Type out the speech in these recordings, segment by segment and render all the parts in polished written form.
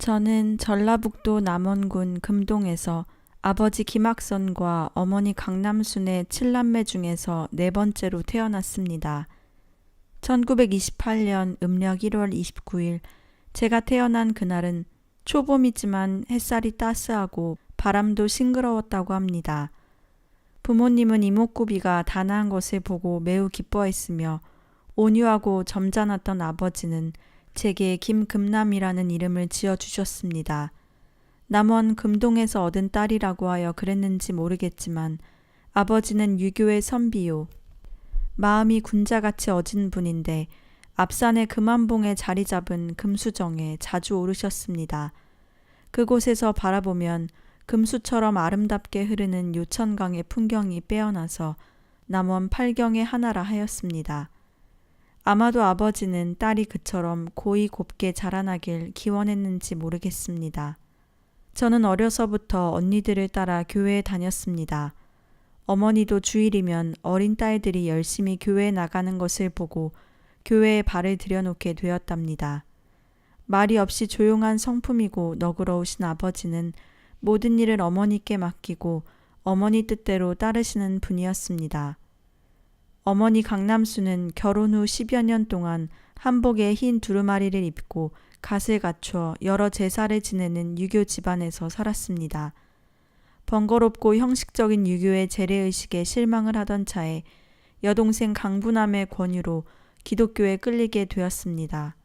저는 전라북도 남원군 금동에서 아버지 김학선과 어머니 강남순의 7남매 중에서 네 번째로 태어났습니다. 1928년 음력 1월 29일 제가 태어난 그날은 초봄이지만 햇살이 따스하고 바람도 싱그러웠다고 합니다. 부모님은 이목구비가 단아한 것을 보고 매우 기뻐했으며 온유하고 점잖았던 아버지는 제게 김금남이라는 이름을 지어주셨습니다. 남원 금동에서 얻은 딸이라고 하여 그랬는지 모르겠지만 아버지는 유교의 선비요. 마음이 군자같이 어진 분인데 앞산의 금암봉에 자리 잡은 금수정에 자주 오르셨습니다. 그곳에서 바라보면 금수처럼 아름답게 흐르는 요천강의 풍경이 빼어나서 남원 팔경의 하나라 하였습니다. 아마도 아버지는 딸이 그처럼 고이 곱게 자라나길 기원했는지 모르겠습니다. 저는 어려서부터 언니들을 따라 교회에 다녔습니다. 어머니도 주일이면 어린 딸들이 열심히 교회에 나가는 것을 보고 교회에 발을 들여놓게 되었답니다. 말이 없이 조용한 성품이고 너그러우신 아버지는 모든 일을 어머니께 맡기고 어머니 뜻대로 따르시는 분이었습니다. 어머니 강남수는 결혼 후 10여 년 동안 한복에 흰 두루마리를 입고 갓을 갖춰 여러 제사를 지내는 유교 집안에서 살았습니다. 번거롭고 형식적인 유교의 재래의식에 실망을 하던 차에 여동생 강부남의 권유로 기독교에 끌리게 되었습니다.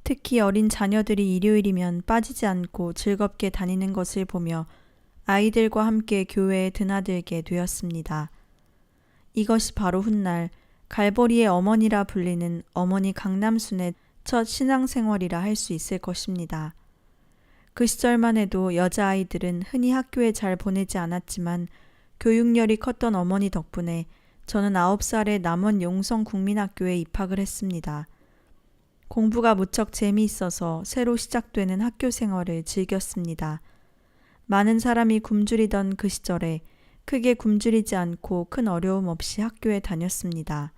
특히 어린 자녀들이 일요일이면 빠지지 않고 즐겁게 다니는 것을 보며 아이들과 함께 교회에 드나들게 되었습니다. 이것이 바로 훗날 갈보리의 어머니라 불리는 어머니 강남순의 첫 신앙생활이라 할 수 있을 것입니다. 그 시절만 해도 여자아이들은 흔히 학교에 잘 보내지 않았지만 교육열이 컸던 어머니 덕분에 저는 9살에 남원 용성국민학교에 입학을 했습니다. 공부가 무척 재미있어서 새로 시작되는 학교 생활을 즐겼습니다. 많은 사람이 굶주리던 그 시절에 크게 굶주리지 않고 큰 어려움 없이 학교에 다녔습니다.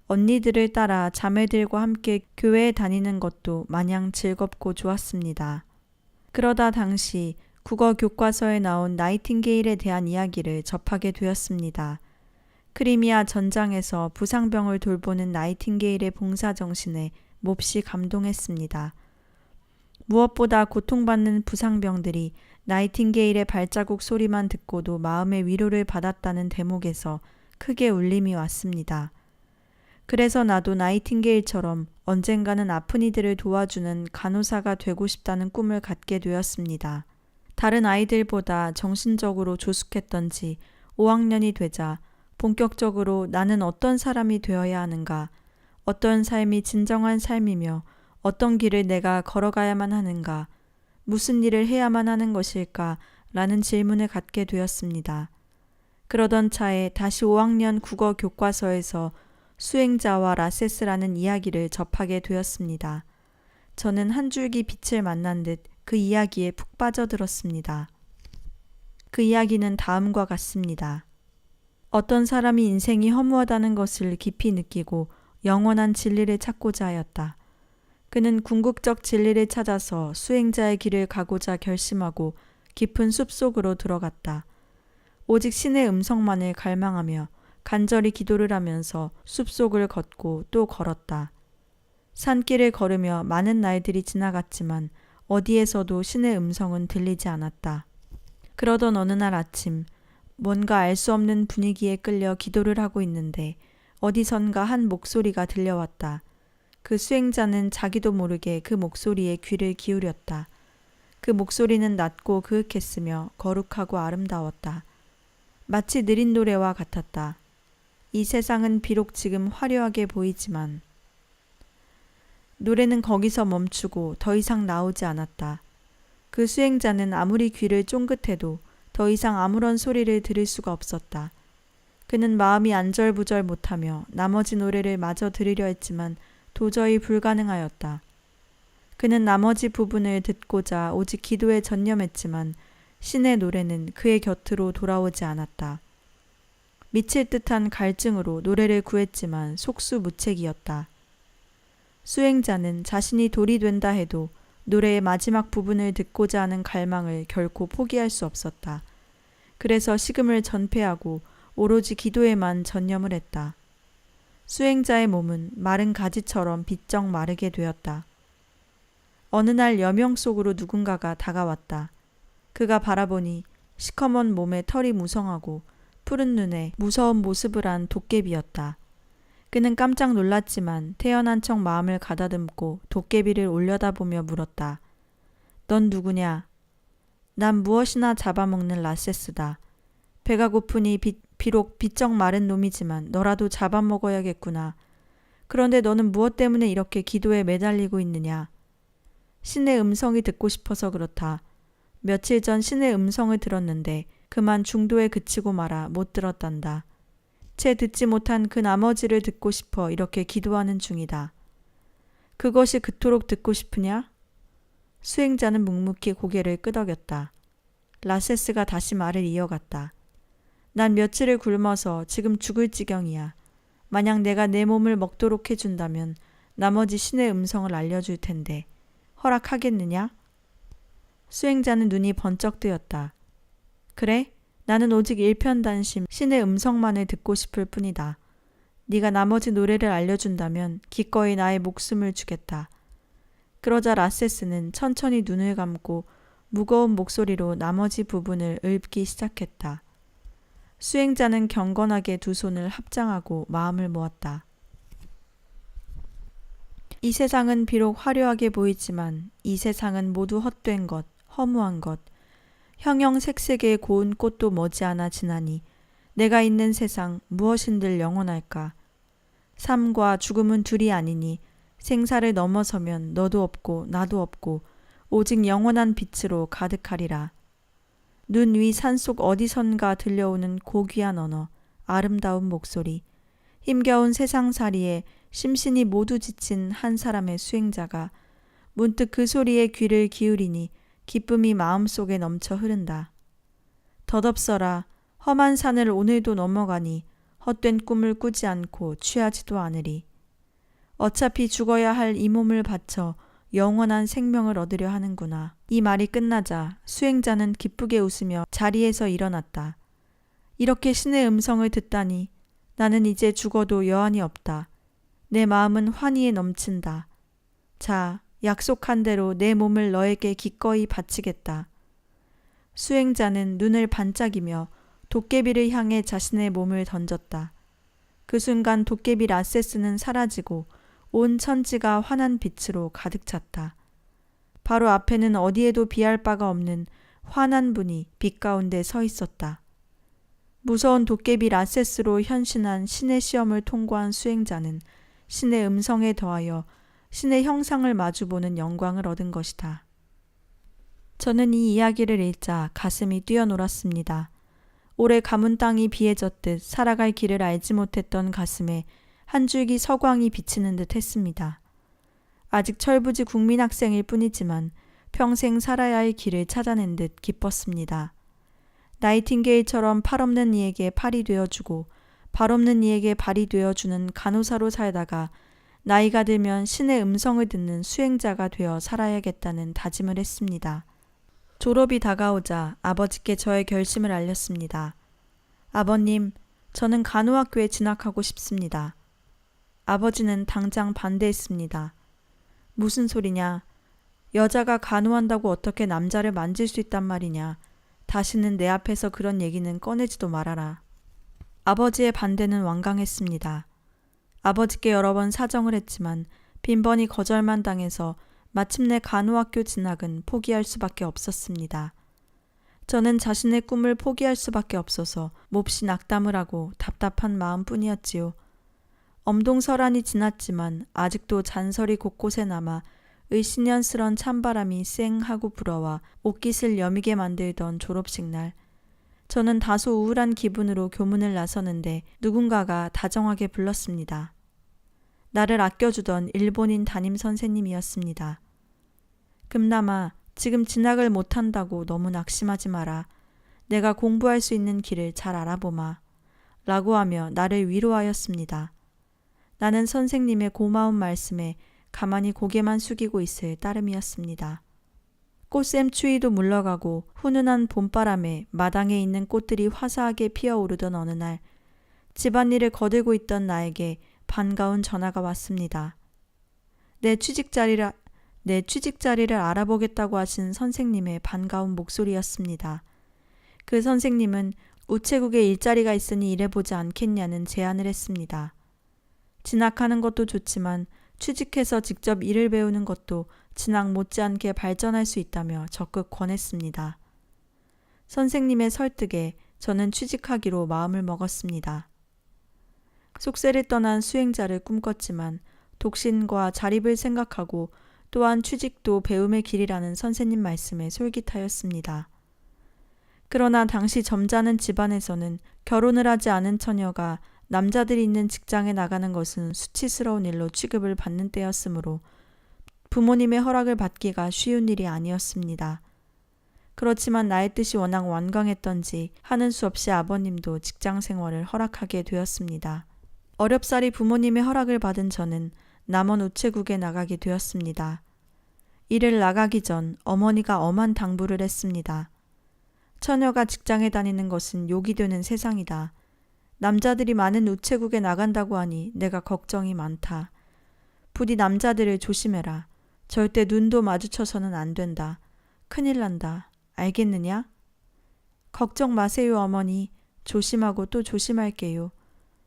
언니들을 따라 자매들과 함께 교회에 다니는 것도 마냥 즐겁고 좋았습니다. 그러다 당시 국어 교과서에 나온 나이팅게일에 대한 이야기를 접하게 되었습니다. 크리미아 전장에서 부상병을 돌보는 나이팅게일의 봉사정신에 몹시 감동했습니다. 무엇보다 고통받는 부상병들이 나이팅게일의 발자국 소리만 듣고도 마음의 위로를 받았다는 대목에서 크게 울림이 왔습니다. 그래서 나도 나이팅게일처럼 언젠가는 아픈 이들을 도와주는 간호사가 되고 싶다는 꿈을 갖게 되었습니다. 다른 아이들보다 정신적으로 조숙했던지 5학년이 되자 본격적으로 나는 어떤 사람이 되어야 하는가, 어떤 삶이 진정한 삶이며 어떤 길을 내가 걸어가야만 하는가, 무슨 일을 해야만 하는 것일까 라는 질문을 갖게 되었습니다. 그러던 차에 다시 5학년 국어 교과서에서 수행자와 라세스라는 이야기를 접하게 되었습니다. 저는 한 줄기 빛을 만난 듯 그 이야기에 푹 빠져들었습니다. 그 이야기는 다음과 같습니다. 어떤 사람이 인생이 허무하다는 것을 깊이 느끼고 영원한 진리를 찾고자 하였다. 그는 궁극적 진리를 찾아서 수행자의 길을 가고자 결심하고 깊은 숲속으로 들어갔다. 오직 신의 음성만을 갈망하며 간절히 기도를 하면서 숲속을 걷고 또 걸었다. 산길을 걸으며 많은 날들이 지나갔지만 어디에서도 신의 음성은 들리지 않았다. 그러던 어느 날 아침 뭔가 알 수 없는 분위기에 끌려 기도를 하고 있는데 어디선가 한 목소리가 들려왔다. 그 수행자는 자기도 모르게 그 목소리에 귀를 기울였다. 그 목소리는 낮고 그윽했으며 거룩하고 아름다웠다. 마치 느린 노래와 같았다. 이 세상은 비록 지금 화려하게 보이지만 노래는 거기서 멈추고 더 이상 나오지 않았다. 그 수행자는 아무리 귀를 쫑긋해도 더 이상 아무런 소리를 들을 수가 없었다. 그는 마음이 안절부절 못하며 나머지 노래를 마저 들으려 했지만 도저히 불가능하였다. 그는 나머지 부분을 듣고자 오직 기도에 전념했지만 신의 노래는 그의 곁으로 돌아오지 않았다. 미칠 듯한 갈증으로 노래를 구했지만 속수무책이었다. 수행자는 자신이 돌이 된다 해도 노래의 마지막 부분을 듣고자 하는 갈망을 결코 포기할 수 없었다. 그래서 식음을 전폐하고 오로지 기도에만 전념을 했다. 수행자의 몸은 마른 가지처럼 비쩍 마르게 되었다. 어느 날 여명 속으로 누군가가 다가왔다. 그가 바라보니 시커먼 몸에 털이 무성하고 푸른 눈에 무서운 모습을 한 도깨비였다. 그는 깜짝 놀랐지만 태연한 척 마음을 가다듬고 도깨비를 올려다보며 물었다. 넌 누구냐? 난 무엇이나 잡아먹는 라세스다. 배가 고프니 비록 비쩍 마른 놈이지만 너라도 잡아먹어야겠구나. 그런데 너는 무엇 때문에 이렇게 기도에 매달리고 있느냐? 신의 음성이 듣고 싶어서 그렇다. 며칠 전 신의 음성을 들었는데 그만 중도에 그치고 말아 못 들었단다. 채 듣지 못한 그 나머지를 듣고 싶어 이렇게 기도하는 중이다. 그것이 그토록 듣고 싶으냐? 수행자는 묵묵히 고개를 끄덕였다. 라세스가 다시 말을 이어갔다. 난 며칠을 굶어서 지금 죽을 지경이야. 만약 내가 내 몸을 먹도록 해준다면 나머지 신의 음성을 알려줄 텐데 허락하겠느냐? 수행자는 눈이 번쩍 뜨였다. 그래? 나는 오직 일편단심 신의 음성만을 듣고 싶을 뿐이다. 네가 나머지 노래를 알려준다면 기꺼이 나의 목숨을 주겠다. 그러자 라세스는 천천히 눈을 감고 무거운 목소리로 나머지 부분을 읊기 시작했다. 수행자는 경건하게 두 손을 합장하고 마음을 모았다. 이 세상은 비록 화려하게 보이지만 이 세상은 모두 헛된 것, 허무한 것, 형형색색의 고운 꽃도 머지않아 지나니 내가 있는 세상 무엇인들 영원할까? 삶과 죽음은 둘이 아니니 생사를 넘어서면 너도 없고 나도 없고 오직 영원한 빛으로 가득하리라. 눈 위 산속 어디선가 들려오는 고귀한 언어, 아름다운 목소리, 힘겨운 세상살이에 심신이 모두 지친 한 사람의 수행자가 문득 그 소리에 귀를 기울이니 기쁨이 마음속에 넘쳐 흐른다. 덧없어라. 험한 산을 오늘도 넘어가니 헛된 꿈을 꾸지 않고 취하지도 않으리. 어차피 죽어야 할 이 몸을 바쳐 영원한 생명을 얻으려 하는구나. 이 말이 끝나자 수행자는 기쁘게 웃으며 자리에서 일어났다. 이렇게 신의 음성을 듣다니 나는 이제 죽어도 여한이 없다. 내 마음은 환희에 넘친다. 자, 약속한 대로 내 몸을 너에게 기꺼이 바치겠다. 수행자는 눈을 반짝이며 도깨비를 향해 자신의 몸을 던졌다. 그 순간 도깨비 라세스는 사라지고 온 천지가 환한 빛으로 가득 찼다. 바로 앞에는 어디에도 비할 바가 없는 환한 분이 빛 가운데 서 있었다. 무서운 도깨비 라세스로 현신한 신의 시험을 통과한 수행자는 신의 음성에 더하여 신의 형상을 마주보는 영광을 얻은 것이다. 저는 이 이야기를 읽자 가슴이 뛰어놀았습니다. 올해 가문 땅이 비에 젖듯 살아갈 길을 알지 못했던 가슴에 한 줄기 서광이 비치는 듯 했습니다. 아직 철부지 국민학생일 뿐이지만 평생 살아야 할 길을 찾아낸 듯 기뻤습니다. 나이팅게일처럼 팔 없는 이에게 팔이 되어주고 발 없는 이에게 발이 되어주는 간호사로 살다가 나이가 들면 신의 음성을 듣는 수행자가 되어 살아야겠다는 다짐을 했습니다. 졸업이 다가오자 아버지께 저의 결심을 알렸습니다. 아버님, 저는 간호학교에 진학하고 싶습니다. 아버지는 당장 반대했습니다. 무슨 소리냐? 여자가 간호한다고 어떻게 남자를 만질 수 있단 말이냐? 다시는 내 앞에서 그런 얘기는 꺼내지도 말아라. 아버지의 반대는 완강했습니다. 아버지께 여러 번 사정을 했지만 빈번히 거절만 당해서 마침내 간호학교 진학은 포기할 수밖에 없었습니다. 저는 자신의 꿈을 포기할 수밖에 없어서 몹시 낙담을 하고 답답한 마음뿐이었지요. 엄동설한이 지났지만 아직도 잔설이 곳곳에 남아 의신연스런 찬바람이 쌩하고 불어와 옷깃을 여미게 만들던 졸업식 날, 저는 다소 우울한 기분으로 교문을 나서는데 누군가가 다정하게 불렀습니다. 나를 아껴주던 일본인 담임 선생님이었습니다. 금남아, 지금 진학을 못한다고 너무 낙심하지 마라. 내가 공부할 수 있는 길을 잘 알아보마. 라고 하며 나를 위로하였습니다. 나는 선생님의 고마운 말씀에 가만히 고개만 숙이고 있을 따름이었습니다. 꽃샘 추위도 물러가고 훈훈한 봄바람에 마당에 있는 꽃들이 화사하게 피어오르던 어느 날 집안일을 거들고 있던 나에게 반가운 전화가 왔습니다. 내 취직 자리를 알아보겠다고 하신 선생님의 반가운 목소리였습니다. 그 선생님은 우체국에 일자리가 있으니 일해보지 않겠냐는 제안을 했습니다. 진학하는 것도 좋지만 취직해서 직접 일을 배우는 것도 진학 못지않게 발전할 수 있다며 적극 권했습니다. 선생님의 설득에 저는 취직하기로 마음을 먹었습니다. 속세를 떠난 수행자를 꿈꿨지만 독신과 자립을 생각하고 또한 취직도 배움의 길이라는 선생님 말씀에 솔깃하였습니다. 그러나 당시 점잖은 집안에서는 결혼을 하지 않은 처녀가 남자들이 있는 직장에 나가는 것은 수치스러운 일로 취급을 받는 때였으므로 부모님의 허락을 받기가 쉬운 일이 아니었습니다. 그렇지만 나의 뜻이 워낙 완강했던지 하는 수 없이 아버님도 직장 생활을 허락하게 되었습니다. 어렵사리 부모님의 허락을 받은 저는 남원 우체국에 나가게 되었습니다. 일을 나가기 전 어머니가 엄한 당부를 했습니다. 처녀가 직장에 다니는 것은 욕이 되는 세상이다. 남자들이 많은 우체국에 나간다고 하니 내가 걱정이 많다. 부디 남자들을 조심해라. 절대 눈도 마주쳐서는 안 된다. 큰일 난다. 알겠느냐? 걱정 마세요, 어머니. 조심하고 또 조심할게요.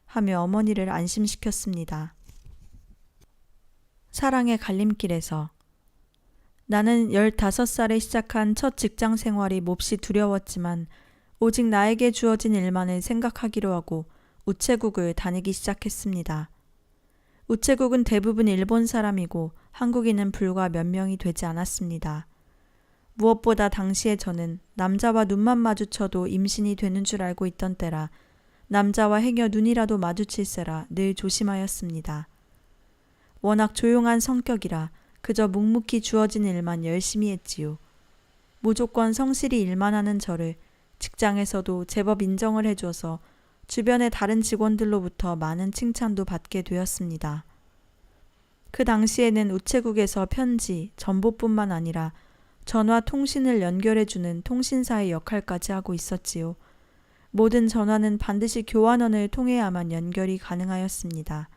하며 어머니를 안심시켰습니다. 사랑의 갈림길에서 나는 15살에 시작한 첫 직장 생활이 몹시 두려웠지만 오직 나에게 주어진 일만을 생각하기로 하고 우체국을 다니기 시작했습니다. 우체국은 대부분 일본 사람이고 한국인은 불과 몇 명이 되지 않았습니다. 무엇보다 당시에 저는 남자와 눈만 마주쳐도 임신이 되는 줄 알고 있던 때라 남자와 행여 눈이라도 마주칠세라 늘 조심하였습니다. 워낙 조용한 성격이라 그저 묵묵히 주어진 일만 열심히 했지요. 무조건 성실히 일만 하는 저를 직장에서도 제법 인정을 해줘서 주변의 다른 직원들로부터 많은 칭찬도 받게 되었습니다. 그 당시에는 우체국에서 편지, 전보뿐만 아니라 전화 통신을 연결해주는 통신사의 역할까지 하고 있었지요. 모든 전화는 반드시 교환원을 통해야만 연결이 가능하였습니다.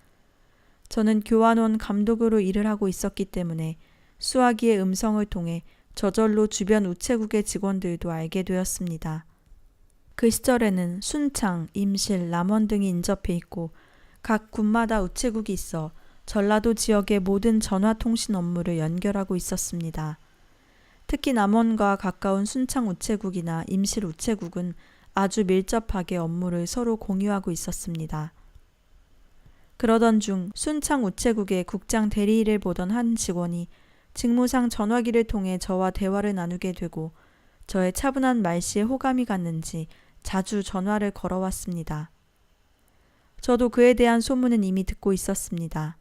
저는 교환원 감독으로 일을 하고 있었기 때문에 수화기의 음성을 통해 저절로 주변 우체국의 직원들도 알게 되었습니다. 그 시절에는 순창, 임실, 남원 등이 인접해 있고 각 군마다 우체국이 있어 전라도 지역의 모든 전화통신 업무를 연결하고 있었습니다. 특히 남원과 가까운 순창 우체국이나 임실 우체국은 아주 밀접하게 업무를 서로 공유하고 있었습니다. 그러던 중 순창 우체국의 국장 대리일을 보던 한 직원이 직무상 전화기를 통해 저와 대화를 나누게 되고 저의 차분한 말씨에 호감이 갔는지 자주 전화를 걸어왔습니다. 저도 그에 대한 소문은 이미 듣고 있었습니다.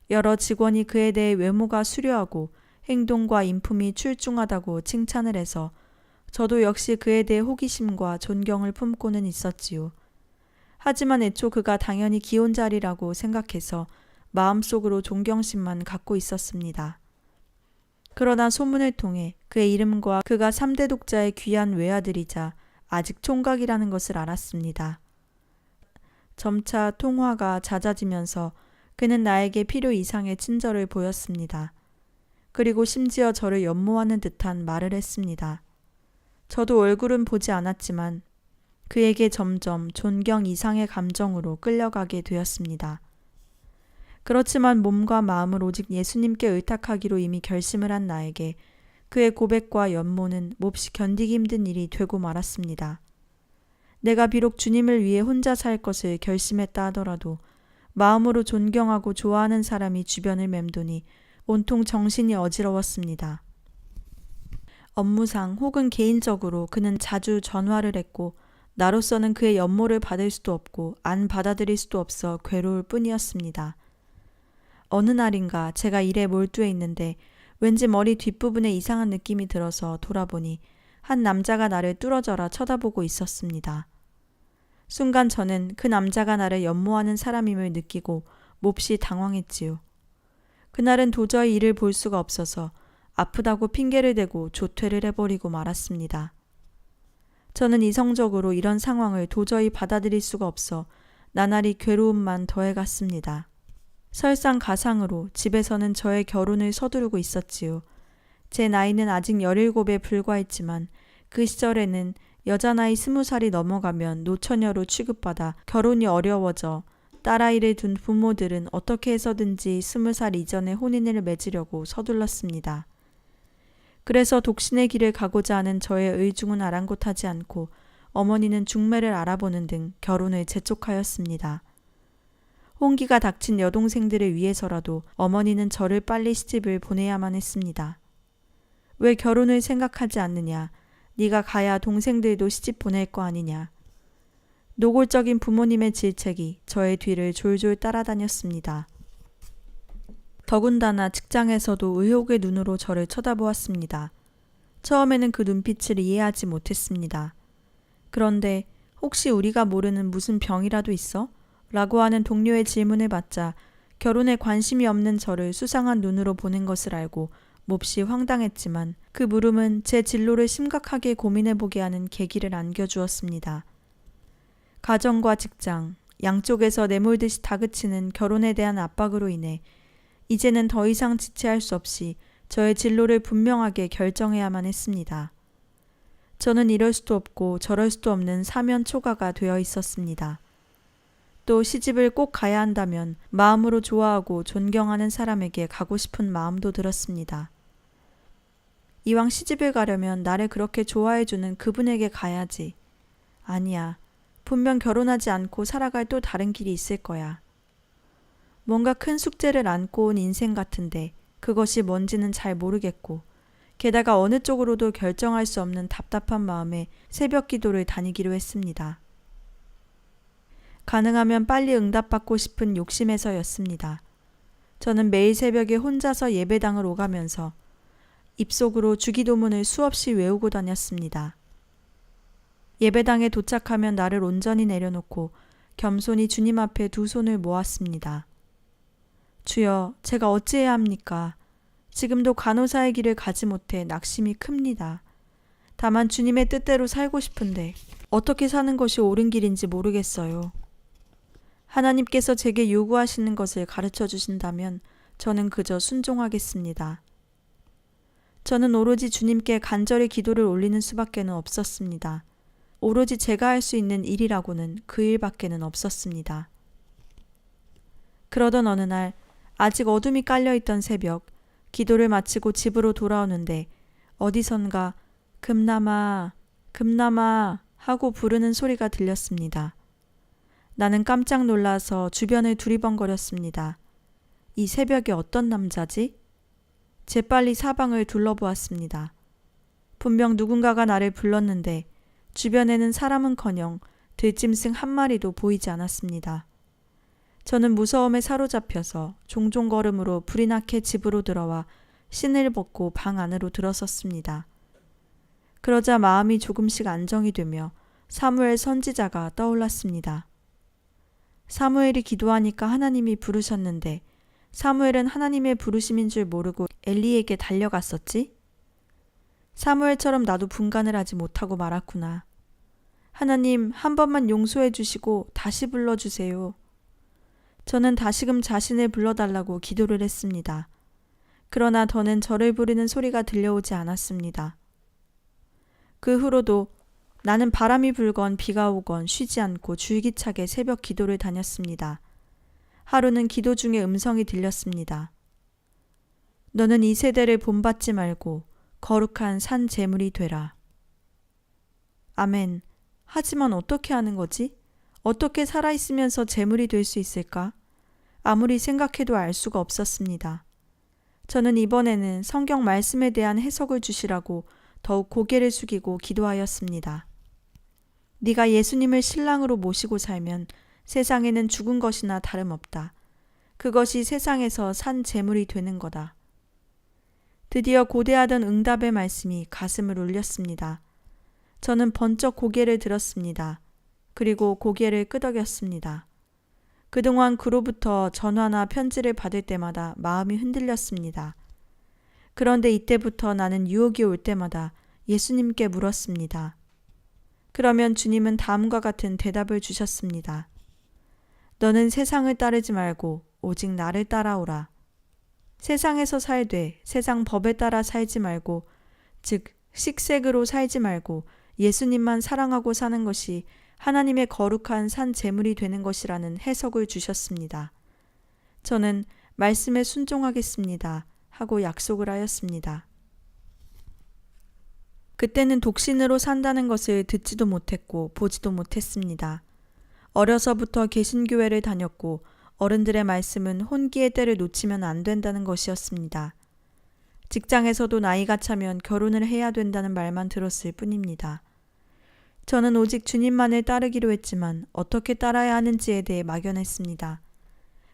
여러 직원이 그에 대해 외모가 수려하고 행동과 인품이 출중하다고 칭찬을 해서 저도 역시 그에 대해 호기심과 존경을 품고는 있었지요. 하지만 애초 그가 당연히 기혼자리라고 생각해서 마음속으로 존경심만 갖고 있었습니다. 그러나 소문을 통해 그의 이름과 그가 3대 독자의 귀한 외아들이자 아직 총각이라는 것을 알았습니다. 점차 통화가 잦아지면서 그는 나에게 필요 이상의 친절을 보였습니다. 그리고 심지어 저를 연모하는 듯한 말을 했습니다. 저도 얼굴은 보지 않았지만 그에게 점점 존경 이상의 감정으로 끌려가게 되었습니다. 그렇지만 몸과 마음을 오직 예수님께 의탁하기로 이미 결심을 한 나에게 그의 고백과 연모는 몹시 견디기 힘든 일이 되고 말았습니다. 내가 비록 주님을 위해 혼자 살 것을 결심했다 하더라도 마음으로 존경하고 좋아하는 사람이 주변을 맴도니 온통 정신이 어지러웠습니다. 업무상 혹은 개인적으로 그는 자주 전화를 했고 나로서는 그의 연모를 받을 수도 없고 안 받아들일 수도 없어 괴로울 뿐이었습니다. 어느 날인가 제가 일에 몰두해 있는데 왠지 머리 뒷부분에 이상한 느낌이 들어서 돌아보니 한 남자가 나를 뚫어져라 쳐다보고 있었습니다. 순간 저는 그 남자가 나를 연모하는 사람임을 느끼고 몹시 당황했지요. 그날은 도저히 이를 볼 수가 없어서 아프다고 핑계를 대고 조퇴를 해버리고 말았습니다. 저는 이성적으로 이런 상황을 도저히 받아들일 수가 없어 나날이 괴로움만 더해갔습니다. 설상가상으로 집에서는 저의 결혼을 서두르고 있었지요. 제 나이는 아직 17에 불과했지만 그 시절에는 여자 나이 20살이 넘어가면 노처녀로 취급받아 결혼이 어려워져 딸아이를 둔 부모들은 어떻게 해서든지 20살 이전에 혼인을 맺으려고 서둘렀습니다. 그래서 독신의 길을 가고자 하는 저의 의중은 아랑곳하지 않고 어머니는 중매를 알아보는 등 결혼을 재촉하였습니다. 혼기가 닥친 여동생들을 위해서라도 어머니는 저를 빨리 시집을 보내야만 했습니다. 왜 결혼을 생각하지 않느냐? 네가 가야 동생들도 시집 보낼 거 아니냐? 노골적인 부모님의 질책이 저의 뒤를 졸졸 따라다녔습니다. 더군다나 직장에서도 의혹의 눈으로 저를 쳐다보았습니다. 처음에는 그 눈빛을 이해하지 못했습니다. 그런데 혹시 우리가 모르는 무슨 병이라도 있어? 라고 하는 동료의 질문을 받자 결혼에 관심이 없는 저를 수상한 눈으로 보는 것을 알고 몹시 황당했지만 그 물음은 제 진로를 심각하게 고민해보게 하는 계기를 안겨주었습니다. 가정과 직장, 양쪽에서 내몰듯이 다그치는 결혼에 대한 압박으로 인해 이제는 더 이상 지체할 수 없이 저의 진로를 분명하게 결정해야만 했습니다. 저는 이럴 수도 없고 저럴 수도 없는 사면초가가 되어 있었습니다. 또 시집을 꼭 가야 한다면 마음으로 좋아하고 존경하는 사람에게 가고 싶은 마음도 들었습니다. 이왕 시집을 가려면 나를 그렇게 좋아해주는 그분에게 가야지. 아니야. 분명 결혼하지 않고 살아갈 또 다른 길이 있을 거야. 뭔가 큰 숙제를 안고 온 인생 같은데 그것이 뭔지는 잘 모르겠고 게다가 어느 쪽으로도 결정할 수 없는 답답한 마음에 새벽 기도를 다니기로 했습니다. 가능하면 빨리 응답받고 싶은 욕심에서였습니다. 저는 매일 새벽에 혼자서 예배당을 오가면서 입속으로 주기도문을 수없이 외우고 다녔습니다. 예배당에 도착하면 나를 온전히 내려놓고 겸손히 주님 앞에 두 손을 모았습니다. 주여, 제가 어찌해야 합니까? 지금도 간호사의 길을 가지 못해 낙심이 큽니다. 다만 주님의 뜻대로 살고 싶은데 어떻게 사는 것이 옳은 길인지 모르겠어요. 하나님께서 제게 요구하시는 것을 가르쳐 주신다면 저는 그저 순종하겠습니다. 저는 오로지 주님께 간절히 기도를 올리는 수밖에는 없었습니다. 오로지 제가 할 수 있는 일이라고는 그 일밖에는 없었습니다. 그러던 어느 날 아직 어둠이 깔려있던 새벽 기도를 마치고 집으로 돌아오는데 어디선가 금남아 금남아 하고 부르는 소리가 들렸습니다. 나는 깜짝 놀라서 주변을 두리번거렸습니다. 이 새벽에 어떤 남자지? 재빨리 사방을 둘러보았습니다. 분명 누군가가 나를 불렀는데 주변에는 사람은커녕 들짐승 한 마리도 보이지 않았습니다. 저는 무서움에 사로잡혀서 종종 걸음으로 불이 나게 집으로 들어와 신을 벗고 방 안으로 들어섰습니다. 그러자 마음이 조금씩 안정이 되며 사무엘 선지자가 떠올랐습니다. 사무엘이 기도하니까 하나님이 부르셨는데 사무엘은 하나님의 부르심인 줄 모르고 엘리에게 달려갔었지? 사무엘처럼 나도 분간을 하지 못하고 말았구나. 하나님, 한 번만 용서해 주시고 다시 불러주세요. 저는 다시금 자신을 불러달라고 기도를 했습니다. 그러나 더는 저를 부르는 소리가 들려오지 않았습니다. 그 후로도 나는 바람이 불건 비가 오건 쉬지 않고 줄기차게 새벽 기도를 다녔습니다. 하루는 기도 중에 음성이 들렸습니다. 너는 이 세대를 본받지 말고 거룩한 산 제물이 되라. 아멘. 하지만 어떻게 하는 거지? 어떻게 살아있으면서 제물이 될 수 있을까? 아무리 생각해도 알 수가 없었습니다. 저는 이번에는 성경 말씀에 대한 해석을 주시라고 더욱 고개를 숙이고 기도하였습니다. 네가 예수님을 신랑으로 모시고 살면 세상에는 죽은 것이나 다름없다. 그것이 세상에서 산 제물이 되는 거다. 드디어 고대하던 응답의 말씀이 가슴을 울렸습니다. 저는 번쩍 고개를 들었습니다. 그리고 고개를 끄덕였습니다. 그동안 그로부터 전화나 편지를 받을 때마다 마음이 흔들렸습니다. 그런데 이때부터 나는 유혹이 올 때마다 예수님께 물었습니다. 그러면 주님은 다음과 같은 대답을 주셨습니다. 너는 세상을 따르지 말고 오직 나를 따라오라. 세상에서 살되 세상 법에 따라 살지 말고, 즉 식색으로 살지 말고 예수님만 사랑하고 사는 것이 하나님의 거룩한 산 제물이 되는 것이라는 해석을 주셨습니다. 저는 말씀에 순종하겠습니다 하고 약속을 하였습니다. 그때는 독신으로 산다는 것을 듣지도 못했고 보지도 못했습니다. 어려서부터 개신교회를 다녔고 어른들의 말씀은 혼기의 때를 놓치면 안 된다는 것이었습니다. 직장에서도 나이가 차면 결혼을 해야 된다는 말만 들었을 뿐입니다. 저는 오직 주님만을 따르기로 했지만 어떻게 따라야 하는지에 대해 막연했습니다.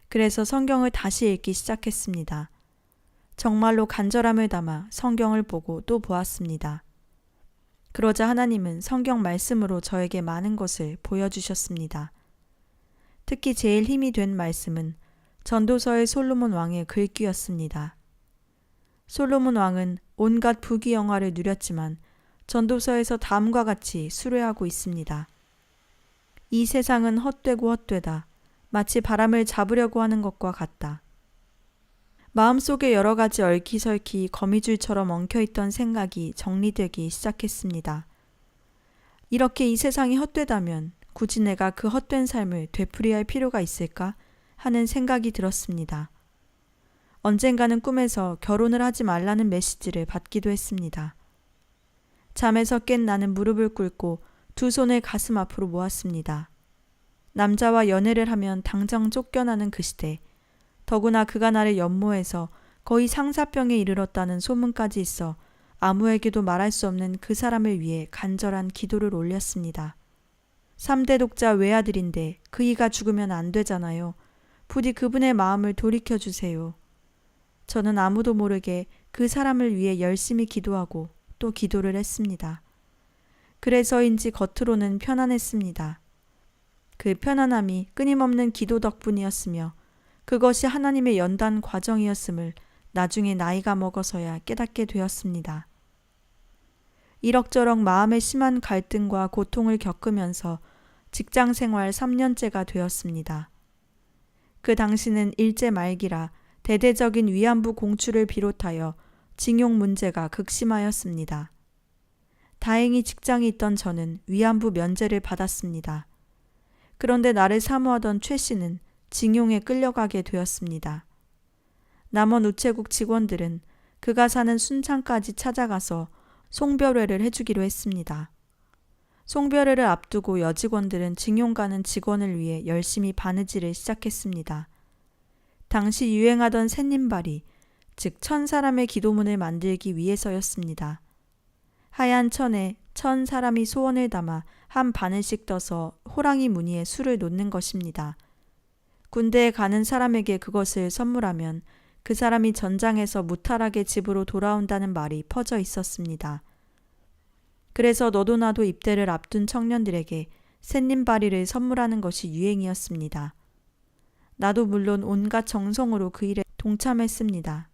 그래서 성경을 다시 읽기 시작했습니다. 정말로 간절함을 담아 성경을 보고 또 보았습니다. 그러자 하나님은 성경 말씀으로 저에게 많은 것을 보여주셨습니다. 특히 제일 힘이 된 말씀은 전도서의 솔로몬 왕의 글귀였습니다. 솔로몬 왕은 온갖 부귀영화를 누렸지만 전도서에서 다음과 같이 수뢰하고 있습니다. 이 세상은 헛되고 헛되다. 마치 바람을 잡으려고 하는 것과 같다. 마음속에 여러 가지 얽히설키 거미줄처럼 엉켜있던 생각이 정리되기 시작했습니다. 이렇게 이 세상이 헛되다면 굳이 내가 그 헛된 삶을 되풀이할 필요가 있을까 하는 생각이 들었습니다. 언젠가는 꿈에서 결혼을 하지 말라는 메시지를 받기도 했습니다. 잠에서 깬 나는 무릎을 꿇고 두 손을 가슴 앞으로 모았습니다. 남자와 연애를 하면 당장 쫓겨나는 그 시대, 더구나 그가 나를 연모해서 거의 상사병에 이르렀다는 소문까지 있어 아무에게도 말할 수 없는 그 사람을 위해 간절한 기도를 올렸습니다. 3대 독자 외아들인데 그이가 죽으면 안 되잖아요. 부디 그분의 마음을 돌이켜주세요. 저는 아무도 모르게 그 사람을 위해 열심히 기도하고 또 기도를 했습니다. 그래서인지 겉으로는 편안했습니다. 그 편안함이 끊임없는 기도 덕분이었으며 그것이 하나님의 연단 과정이었음을 나중에 나이가 먹어서야 깨닫게 되었습니다. 이럭저럭 마음의 심한 갈등과 고통을 겪으면서 직장 생활 3년째가 되었습니다. 그 당시는 일제 말기라 대대적인 위안부 공출을 비롯하여 징용 문제가 극심하였습니다. 다행히 직장이 있던 저는 위안부 면제를 받았습니다. 그런데 나를 사모하던 최 씨는 징용에 끌려가게 되었습니다. 남원 우체국 직원들은 그가 사는 순창까지 찾아가서 송별회를 해주기로 했습니다. 송별회를 앞두고 여직원들은 징용 가는 직원을 위해 열심히 바느질을 시작했습니다. 당시 유행하던 샌님발이, 즉 1000사람의 기도문을 만들기 위해서였습니다. 하얀 천에 1000사람이 소원을 담아 한 바늘씩 떠서 호랑이 무늬에 술을 놓는 것입니다. 군대에 가는 사람에게 그것을 선물하면 그 사람이 전장에서 무탈하게 집으로 돌아온다는 말이 퍼져 있었습니다. 그래서 너도 나도 입대를 앞둔 청년들에게 샌님바리를 선물하는 것이 유행이었습니다. 나도 물론 온갖 정성으로 그 일에 동참했습니다.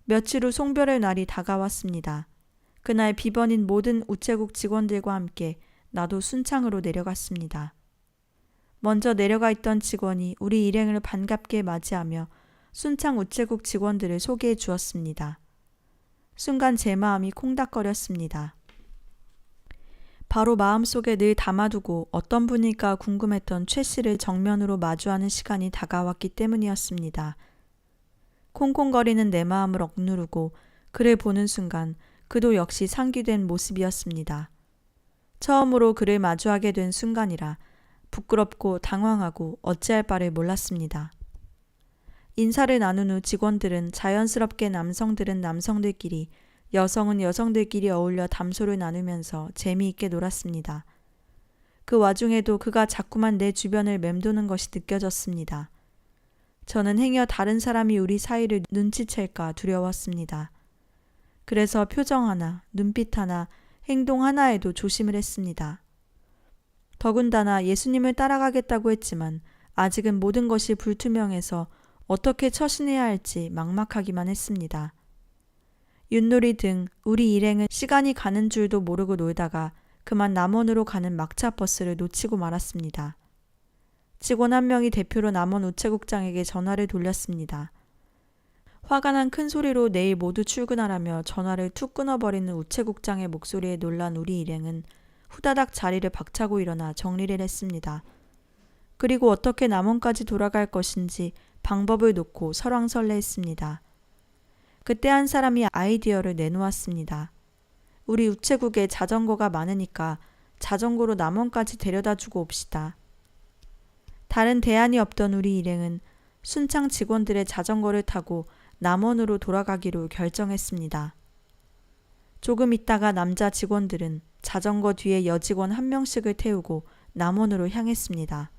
며칠 후 송별의 날이 다가왔습니다. 그날 비번인 모든 우체국 직원들과 함께 나도 순창으로 내려갔습니다. 먼저 내려가 있던 직원이 우리 일행을 반갑게 맞이하며 순창 우체국 직원들을 소개해 주었습니다. 순간 제 마음이 콩닥거렸습니다. 바로 마음속에 늘 담아두고 어떤 분일까 궁금했던 최 씨를 정면으로 마주하는 시간이 다가왔기 때문이었습니다. 콩콩거리는 내 마음을 억누르고 그를 보는 순간 그도 역시 상기된 모습이었습니다. 처음으로 그를 마주하게 된 순간이라 부끄럽고 당황하고 어찌할 바를 몰랐습니다. 인사를 나눈 후 직원들은 자연스럽게 남성들은 남성들끼리, 여성은 여성들끼리 어울려 담소를 나누면서 재미있게 놀았습니다. 그 와중에도 그가 자꾸만 내 주변을 맴도는 것이 느껴졌습니다. 저는 행여 다른 사람이 우리 사이를 눈치챌까 두려웠습니다. 그래서 표정 하나, 눈빛 하나, 행동 하나에도 조심을 했습니다. 더군다나 예수님을 따라가겠다고 했지만 아직은 모든 것이 불투명해서 어떻게 처신해야 할지 막막하기만 했습니다. 윷놀이 등 우리 일행은 시간이 가는 줄도 모르고 놀다가 그만 남원으로 가는 막차 버스를 놓치고 말았습니다. 직원 한 명이 대표로 남원 우체국장에게 전화를 돌렸습니다. 화가 난 큰 소리로 내일 모두 출근하라며 전화를 툭 끊어버리는 우체국장의 목소리에 놀란 우리 일행은 후다닥 자리를 박차고 일어나 정리를 했습니다. 그리고 어떻게 남원까지 돌아갈 것인지 방법을 놓고 설왕설래했습니다. 그때 한 사람이 아이디어를 내놓았습니다. 우리 우체국에 자전거가 많으니까 자전거로 남원까지 데려다주고 옵시다. 다른 대안이 없던 우리 일행은 순창 직원들의 자전거를 타고 남원으로 돌아가기로 결정했습니다. 조금 있다가 남자 직원들은 자전거 뒤에 여직원 한 명씩을 태우고 남원으로 향했습니다.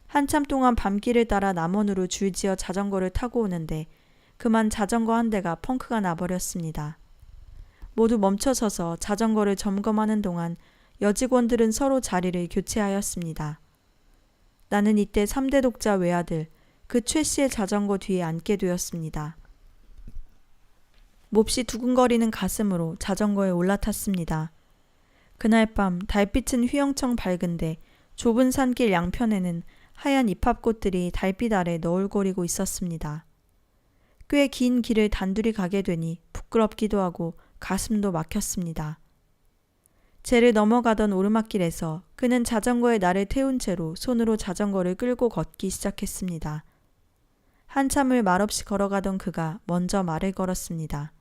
한참 동안 밤길을 따라 남원으로 줄지어 자전거를 타고 오는데 그만 자전거 한 대가 펑크가 나버렸습니다. 모두 멈춰서서 자전거를 점검하는 동안 여직원들은 서로 자리를 교체하였습니다. 나는 이때 3대 독자 외아들 그 최 씨의 자전거 뒤에 앉게 되었습니다. 몹시 두근거리는 가슴으로 자전거에 올라탔습니다. 그날 밤 달빛은 휘영청 밝은데 좁은 산길 양편에는 하얀 잎합꽃들이 달빛 아래 너울거리고 있었습니다. 꽤 긴 길을 단둘이 가게 되니 부끄럽기도 하고 가슴도 막혔습니다. 제를 넘어가던 오르막길에서 그는 자전거에 나를 태운 채로 손으로 자전거를 끌고 걷기 시작했습니다. 한참을 말없이 걸어가던 그가 먼저 말을 걸었습니다.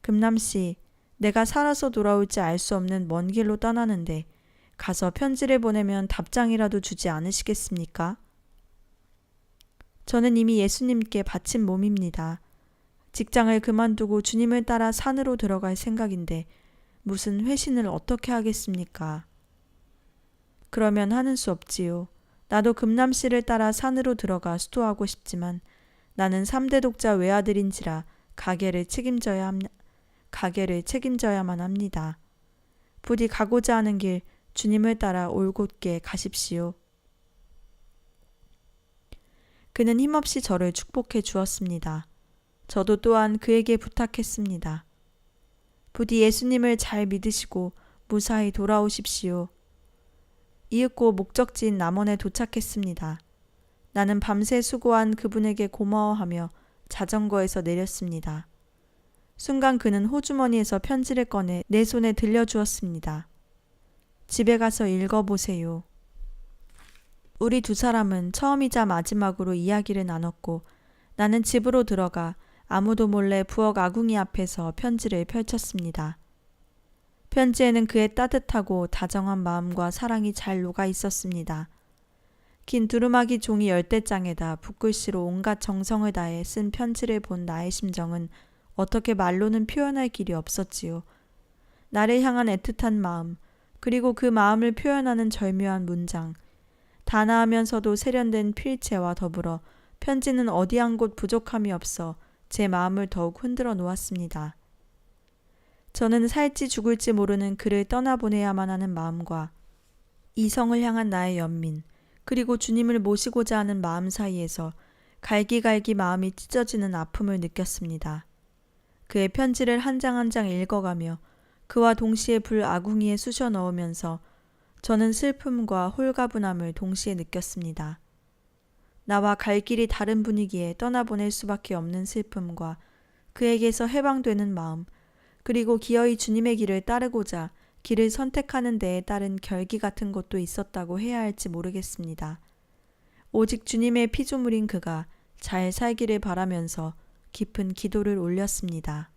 금남씨, 내가 살아서 돌아올지 알 수 없는 먼 길로 떠나는데 가서 편지를 보내면 답장이라도 주지 않으시겠습니까? 저는 이미 예수님께 바친 몸입니다. 직장을 그만두고 주님을 따라 산으로 들어갈 생각인데 무슨 회신을 어떻게 하겠습니까? 그러면 하는 수 없지요. 나도 금남씨를 따라 산으로 들어가 수도하고 싶지만 나는 3대 독자 외아들인지라 가게를 책임져야만 합니다. 부디 가고자 하는 길 주님을 따라 올곧게 가십시오. 그는 힘없이 저를 축복해 주었습니다. 저도 또한 그에게 부탁했습니다. 부디 예수님을 잘 믿으시고 무사히 돌아오십시오. 이윽고 목적지인 남원에 도착했습니다. 나는 밤새 수고한 그분에게 고마워하며 자전거에서 내렸습니다. 순간 그는 호주머니에서 편지를 꺼내 내 손에 들려주었습니다. 집에 가서 읽어보세요. 우리 두 사람은 처음이자 마지막으로 이야기를 나눴고 나는 집으로 들어가 아무도 몰래 부엌 아궁이 앞에서 편지를 펼쳤습니다. 편지에는 그의 따뜻하고 다정한 마음과 사랑이 잘 녹아 있었습니다. 긴 두루마기 종이 10대장에다 붓글씨로 온갖 정성을 다해 쓴 편지를 본 나의 심정은 어떻게 말로는 표현할 길이 없었지요. 나를 향한 애틋한 마음, 그리고 그 마음을 표현하는 절묘한 문장, 단아하면서도 세련된 필체와 더불어 편지는 어디 한 곳 부족함이 없어 제 마음을 더욱 흔들어 놓았습니다. 저는 살지 죽을지 모르는 그를 떠나보내야만 하는 마음과 이성을 향한 나의 연민, 그리고 주님을 모시고자 하는 마음 사이에서 갈기갈기 마음이 찢어지는 아픔을 느꼈습니다. 그의 편지를 한 장 한 장 읽어가며 그와 동시에 불 아궁이에 쑤셔 넣으면서 저는 슬픔과 홀가분함을 동시에 느꼈습니다. 나와 갈 길이 다른 분이기에 떠나보낼 수밖에 없는 슬픔과 그에게서 해방되는 마음, 그리고 기어이 주님의 길을 따르고자 길을 선택하는 데에 따른 결기 같은 것도 있었다고 해야 할지 모르겠습니다. 오직 주님의 피조물인 그가 잘 살기를 바라면서 깊은 기도를 올렸습니다.